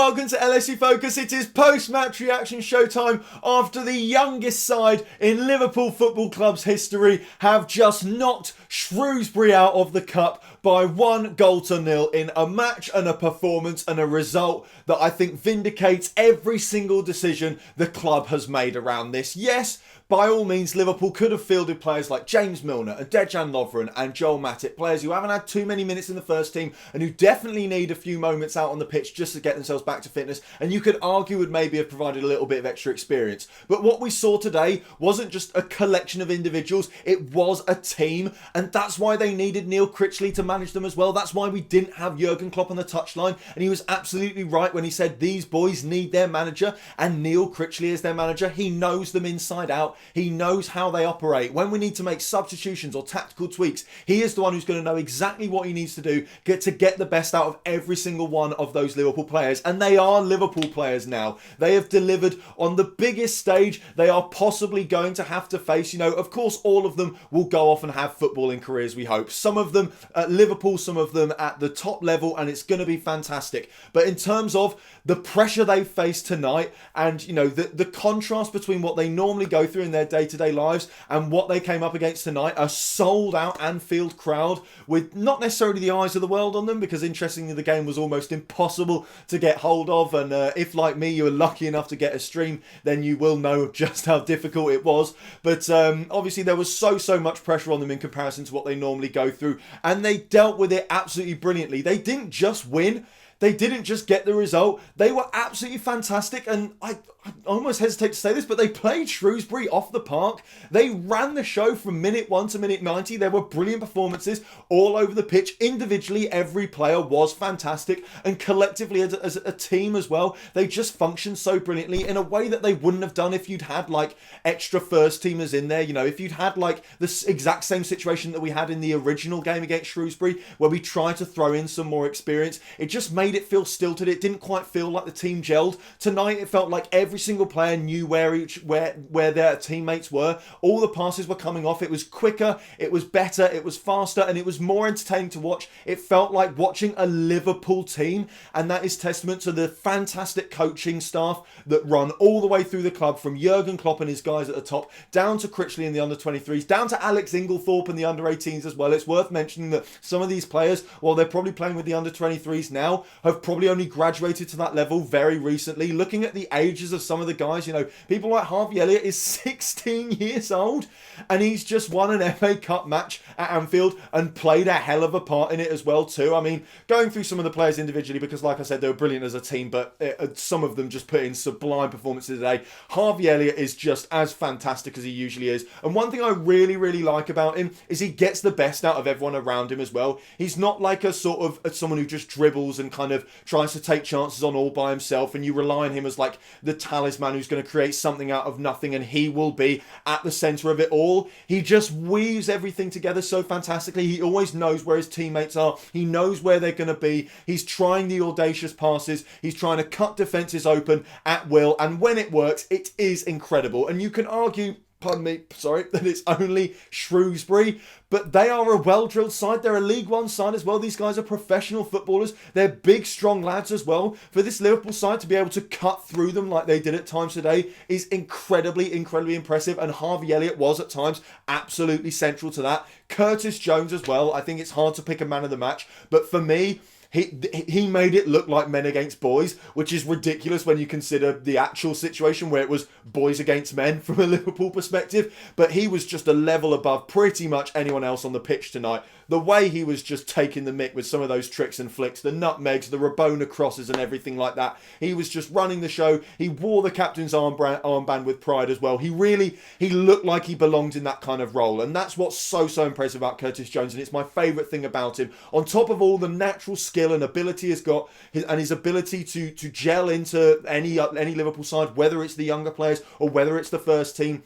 welcome to LSU Focus. It is post-match reaction showtime after the youngest side in Liverpool Football Club's history have just knocked Shrewsbury out of the cup by 1-0 in a match and a performance and a result that I think vindicates every single decision the club has made around this. Yes, by all means, Liverpool could have fielded players like James Milner and Dejan Lovren and Joel Matip, players who haven't had too many minutes in the first team and who definitely need a few moments out on the pitch just to get themselves back to fitness, and you could argue would maybe have provided a little bit of extra experience. But what we saw today wasn't just a collection of individuals, it was a team, and that's why they needed Neil Critchley to manage them as well. That's why we didn't have Jurgen Klopp on the touchline, and he was absolutely right when he said these boys need their manager, and Neil Critchley is their manager. He knows them inside out. He knows how they operate. When we need to make substitutions or tactical tweaks, he is the one who's going to know exactly what he needs to do to get the best out of every single one of those Liverpool players. And they are Liverpool players now. They have delivered on the biggest stage they are possibly going to have to face. You know, of course, all of them will go off and have footballing careers, we hope. Some of them at Liverpool, some of them at the top level, and it's going to be fantastic. But in terms of the pressure they face tonight and, you know, the contrast between what they normally go through in their day-to-day lives and what they came up against tonight, a sold-out Anfield crowd with not necessarily the eyes of the world on them, because interestingly the game was almost impossible to get hold of, and if like me you were lucky enough to get a stream, then you will know just how difficult it was. But obviously there was so much pressure on them in comparison to what they normally go through, and they dealt with it absolutely brilliantly. They didn't just win, they didn't just get the result, they were absolutely fantastic. And I almost hesitate to say this, but they played Shrewsbury off the park. They ran the show from minute 1 to minute 90. There were brilliant performances all over the pitch. Individually, every player was fantastic, and collectively as a team as well, they just functioned so brilliantly in a way that they wouldn't have done if you'd had like extra first teamers in there. You know, if you'd had like this exact same situation that we had in the original game against Shrewsbury, where we tried to throw in some more experience, it just made it feel stilted. It didn't quite feel like the team gelled. Tonight it felt like every single player knew where their teammates were. All the passes were coming off. It was quicker, it was better, it was faster, and it was more entertaining to watch. It felt like watching a Liverpool team, and that is testament to the fantastic coaching staff that run all the way through the club, from Jurgen Klopp and his guys at the top, down to Critchley and the under-23s, down to Alex Inglethorpe and the under-18s as well. It's worth mentioning that some of these players, while they're probably playing with the under-23s now, have probably only graduated to that level very recently. Looking at the ages of some of the guys, you know, people like Harvey Elliott is 16 years old, and he's just won an FA Cup match at Anfield and played a hell of a part in it as well too. I mean, going through some of the players individually, because like I said, they were brilliant as a team, but some of them just put in sublime performances today. Harvey Elliott is just as fantastic as he usually is, and one thing I really like about him is he gets the best out of everyone around him as well. He's not like a sort of someone who just dribbles and kind of tries to take chances on all by himself, and you rely on him as like the talisman who's going to create something out of nothing, and he will be at the centre of it all. He just weaves everything together so fantastically. He always knows where his teammates are. He knows where they're going to be. He's trying the audacious passes. He's trying to cut defences open at will, and when it works, it is incredible. And you can argue, pardon me, sorry, that it's only Shrewsbury, but they are a well-drilled side. They're a League One side as well. These guys are professional footballers. They're big, strong lads as well. For this Liverpool side to be able to cut through them like they did at times today is incredibly impressive, and Harvey Elliott was at times absolutely central to that. Curtis Jones as well. I think it's hard to pick a man of the match, but for me, he made it look like men against boys, which is ridiculous when you consider the actual situation where it was boys against men from a Liverpool perspective. But he was just a level above pretty much anyone else on the pitch tonight. The way he was just taking the mick with some of those tricks and flicks, the nutmegs, the Rabona crosses and everything like that. He was just running the show. He wore the captain's armband with pride as well. He looked like he belonged in that kind of role. And that's what's so impressive about Curtis Jones. And it's my favourite thing about him. On top of all the natural skill and ability he's got, and his ability to gel into any Liverpool side, whether it's the younger players or whether it's the first team,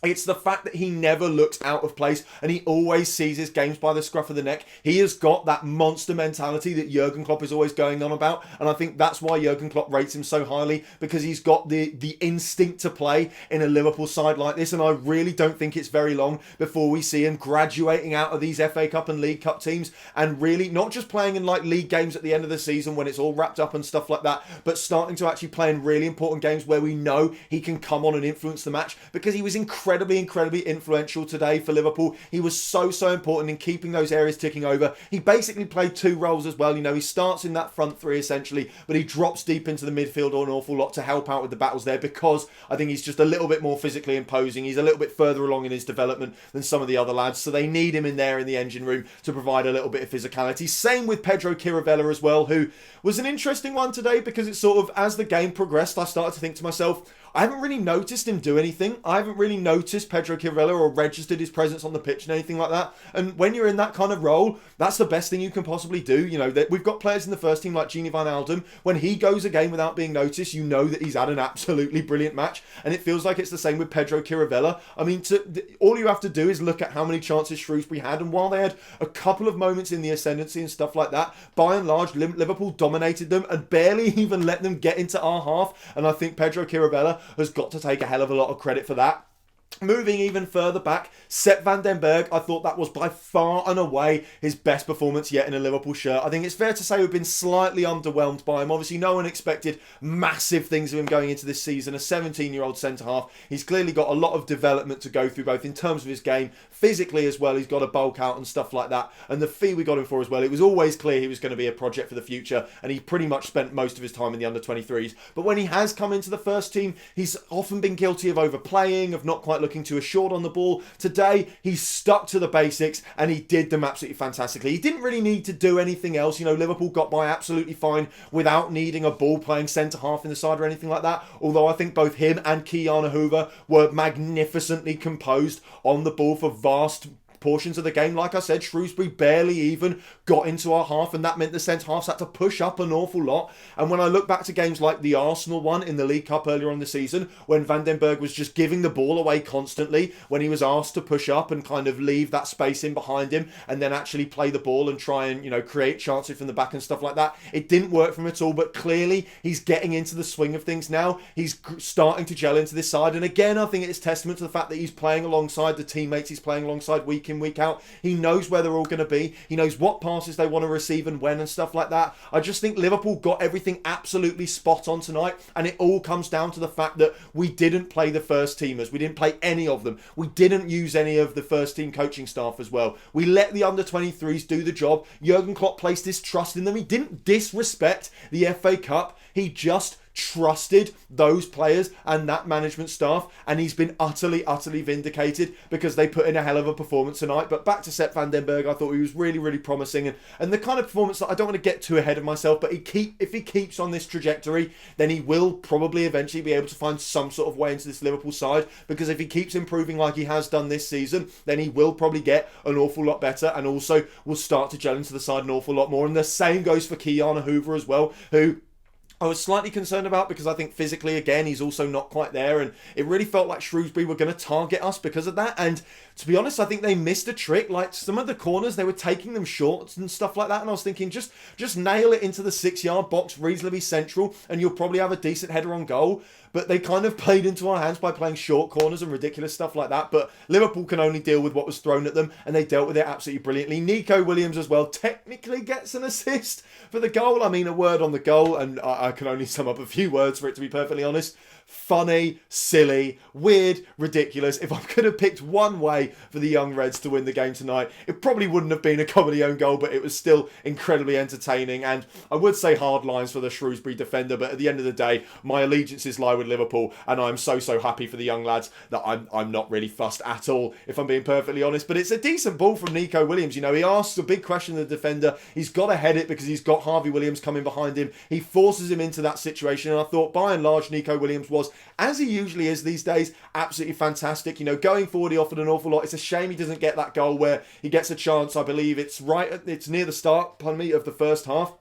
It's the fact that he never looks out of place and he always sees his games by the scruff of the neck. He has got that monster mentality that Jurgen Klopp is always going on about. And I think that's why Jurgen Klopp rates him so highly, because he's got the instinct to play in a Liverpool side like this. And I really don't think it's very long before we see him graduating out of these FA Cup and League Cup teams and really not just playing in like league games at the end of the season when it's all wrapped up and stuff like that, but starting to actually play in really important games where we know he can come on and influence the match, because he was incredibly influential today for Liverpool. He was so important in keeping those areas ticking over. He basically played two roles as well. You know, he starts in that front three essentially, but he drops deep into the midfield an awful lot to help out with the battles there, because I think he's just a little bit more physically imposing. He's a little bit further along in his development than some of the other lads, so they need him in there in the engine room to provide a little bit of physicality. Same with Pedro Chiravella as well, who was an interesting one today, because it's sort of, as the game progressed, I started to think to myself, I haven't really noticed him do anything. I haven't really noticed Pedro Chiravella or registered his presence on the pitch and anything like that. And when you're in that kind of role, that's the best thing you can possibly do. You know, we've got players in the first team like Gini Van Alden. When he goes a game without being noticed, you know that he's had an absolutely brilliant match. And it feels like it's the same with Pedro Chiravella. I mean, all you have to do is look at how many chances Shrewsbury had. And while they had a couple of moments in the ascendancy and stuff like that, by and large, Liverpool dominated them and barely even let them get into our half. And I think Pedro Chiravella has got to take a hell of a lot of credit for that. Moving even further back, Sepp van den Berg, I thought that was by far and away his best performance yet in a Liverpool shirt. I think it's fair to say we've been slightly underwhelmed by him. Obviously, no one expected massive things of him going into this season. A 17-year-old centre-half. He's clearly got a lot of development to go through, both in terms of his game, physically as well. He's got to bulk out and stuff like that. And the fee we got him for as well, it was always clear he was going to be a project for the future. And he pretty much spent most of his time in the under-23s. But when he has come into the first team, he's often been guilty of overplaying, of not quite looking too assured on the ball. Today, he stuck to the basics and he did them absolutely fantastically. He didn't really need to do anything else. You know, Liverpool got by absolutely fine without needing a ball-playing centre-half in the side or anything like that. Although I think both him and Kiana Hoover were magnificently composed on the ball for vast portions of the game. Like I said, Shrewsbury barely even got into our half, and that meant the centre-halves had to push up an awful lot. And when I look back to games like the Arsenal one in the League Cup earlier on the season, when Van den Berg was just giving the ball away constantly, when he was asked to push up and kind of leave that space in behind him and then actually play the ball and try and, you know, create chances from the back and stuff like that, it didn't work for him at all. But clearly he's getting into the swing of things now. He's starting to gel into this side, and again, I think it's testament to the fact that he's playing alongside the teammates he's playing alongside week in, week out. He knows where they're all going to be. He knows what passes they want to receive and when and stuff like that. I just think Liverpool got everything absolutely spot on tonight, and it all comes down to the fact that we didn't play the first teamers. We didn't play any of them. We didn't use any of the first team coaching staff as well. We let the under-23s do the job. Jurgen Klopp placed his trust in them. He didn't disrespect the FA Cup. He just trusted those players and that management staff, and he's been utterly vindicated because they put in a hell of a performance tonight. But back to Sepp van den Berg, I thought he was really promising, and the kind of performance that I don't want to get too ahead of myself, but if he keeps on this trajectory, then he will probably eventually be able to find some sort of way into this Liverpool side, because if he keeps improving like he has done this season, then he will probably get an awful lot better, and also will start to gel into the side an awful lot more. And the same goes for Kiana Hoover as well, who I was slightly concerned about, because I think physically, again, he's also not quite there, and it really felt like Shrewsbury were going to target us because of that. And to be honest, I think they missed a trick. Like, some of the corners, they were taking them short and stuff like that, and I was thinking, just nail it into the 6-yard box reasonably central and you'll probably have a decent header on goal. But they kind of played into our hands by playing short corners and ridiculous stuff like that. But Liverpool can only deal with what was thrown at them, and they dealt with it absolutely brilliantly. Nico Williams as well technically gets an assist for the goal. I mean, a word on the goal, and I can only sum up a few words for it, to be perfectly honest. Funny, silly, weird, ridiculous. If I could have picked one way for the young Reds to win the game tonight, it probably wouldn't have been a comedy own goal, but it was still incredibly entertaining. And I would say hard lines for the Shrewsbury defender, but at the end of the day, my allegiances lie with Liverpool, and I'm so happy for the young lads that I'm not really fussed at all, if I'm being perfectly honest. But it's a decent ball from Nico Williams. You know, he asks a big question of the defender. He's got to head it because he's got Harvey Williams coming behind him. He forces him into that situation, and I thought by and large Nico Williams was, as he usually is these days, absolutely fantastic. You know, going forward, he offered an awful lot. It's a shame he doesn't get that goal where he gets a chance. I believe it's near the start, of the first half.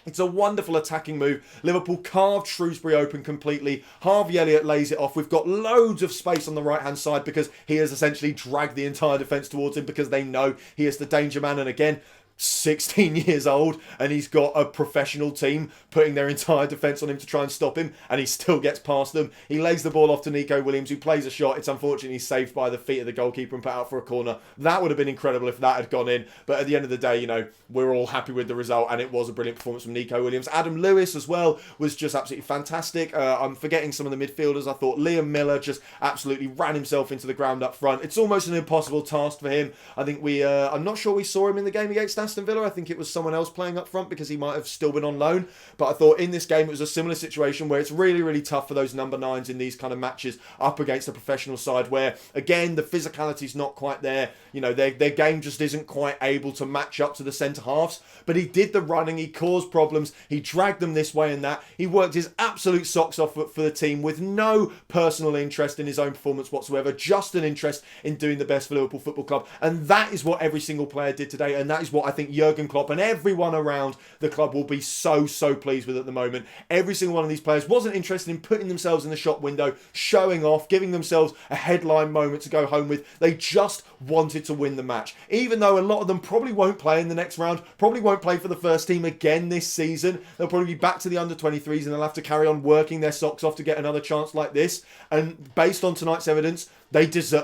It's a wonderful attacking move. Liverpool carved Shrewsbury open completely. Harvey Elliott lays it off. We've got loads of space on the right-hand side because he has essentially dragged the entire defence towards him because they know he is the danger man. And again, 16 years old, and he's got a professional team putting their entire defence on him to try and stop him, and he still gets past them. He lays the ball off to Nico Williams, who plays a shot. It's unfortunately saved by the feet of the goalkeeper and put out for a corner. That would have been incredible if that had gone in, but at the end of the day, you know, we're all happy with the result, and it was a brilliant performance from Nico Williams. Adam Lewis as well was just absolutely fantastic. I'm forgetting some of the midfielders. I thought Liam Miller just absolutely ran himself into the ground up front. It's almost an impossible task for him. I think I'm not sure we saw him in the game against Aston Villa. I think it was someone else playing up front because he might have still been on loan. But I thought in this game it was a similar situation where it's really, really tough for those number 9s in these kind of matches up against a professional side where, again, the physicality's not quite there. You know, their game just isn't quite able to match up to the centre-halves. But he did the running, he caused problems, he dragged them this way and that. He worked his absolute socks off for the team with no personal interest in his own performance whatsoever, just an interest in doing the best for Liverpool Football Club. And that is what every single player did today, and that is what I think Jurgen Klopp and everyone around the club will be so pleased with at the moment. Every single one of these players wasn't interested in putting themselves in the shop window, showing off, giving themselves a headline moment to go home with. They just wanted to win the match. Even though a lot of them probably won't play in the next round, probably won't play for the first team again this season. They'll probably be back to the under-23s and they'll have to carry on working their socks off to get another chance like this. And based on tonight's evidence,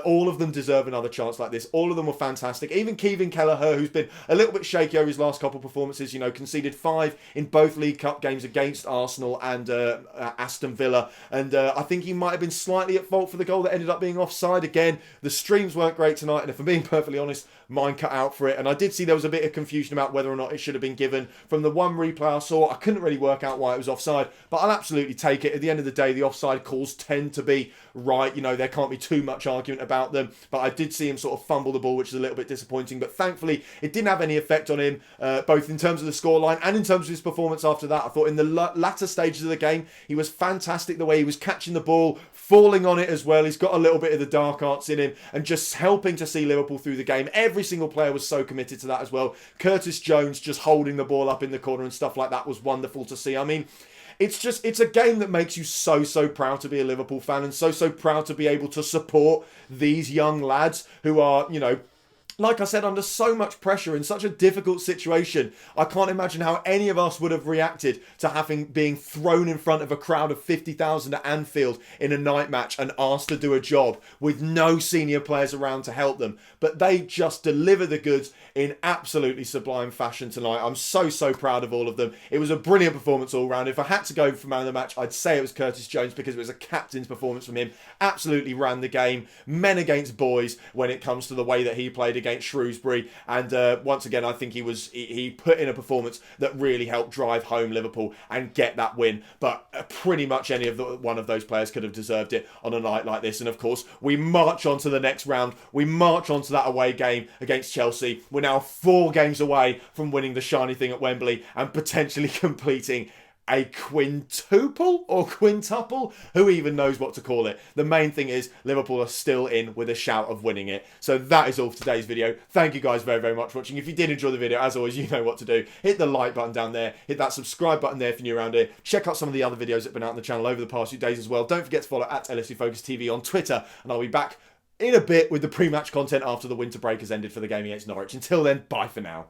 all of them deserve another chance like this. All of them were fantastic. Even Kevin Kelleher, who's been a little bit shaky over his last couple of performances, you know, conceded 5 in both League Cup games against Arsenal and Aston Villa. And I think he might have been slightly at fault for the goal that ended up being offside. Again, the streams weren't great tonight, and if I'm being perfectly honest, mine cut out for it. And I did see there was a bit of confusion about whether or not it should have been given. From the one replay I saw, I couldn't really work out why it was offside, but I'll absolutely take it. At the end of the day, the offside calls tend to be right. You know, there can't be too much argument about them, but I did see him sort of fumble the ball, which is a little bit disappointing, but thankfully it didn't have any effect on him, both in terms of the scoreline and in terms of his performance after that. I thought in the latter stages of the game, he was fantastic the way he was catching the ball, falling on it as well. He's got a little bit of the dark arts in him and just helping to see Liverpool through the game. Every single player was so committed to that as well. Curtis Jones just holding the ball up in the corner and stuff like that was wonderful to see. I mean, it's a game that makes you so proud to be a Liverpool fan and so proud to be able to support these young lads who are, you know, like I said, under so much pressure in such a difficult situation. I can't imagine how any of us would have reacted to being thrown in front of a crowd of 50,000 at Anfield in a night match and asked to do a job with no senior players around to help them. But they just deliver the goods in absolutely sublime fashion tonight. I'm so proud of all of them. It was a brilliant performance all round. If I had to go for man of the match, I'd say it was Curtis Jones because it was a captain's performance from him. Absolutely ran the game. Men against boys when it comes to the way that he played against Shrewsbury, and once again I think he put in a performance that really helped drive home Liverpool and get that win. But pretty much any of one of those players could have deserved it on a night like this. And of course we march on to the next round. We march on to that away game against Chelsea. We're now 4 games away from winning the shiny thing at Wembley and potentially completing a quintuple or quintuple? Who even knows what to call it? The main thing is Liverpool are still in with a shout of winning it. So that is all for today's video. Thank you guys very much for watching. If you did enjoy the video, as always, you know what to do. Hit the like button down there. Hit that subscribe button there if you're new around here. Check out some of the other videos that have been out on the channel over the past few days as well. Don't forget to follow at LSU Focus TV on Twitter, and I'll be back in a bit with the pre-match content after the winter break has ended for the game against Norwich. Until then, bye for now.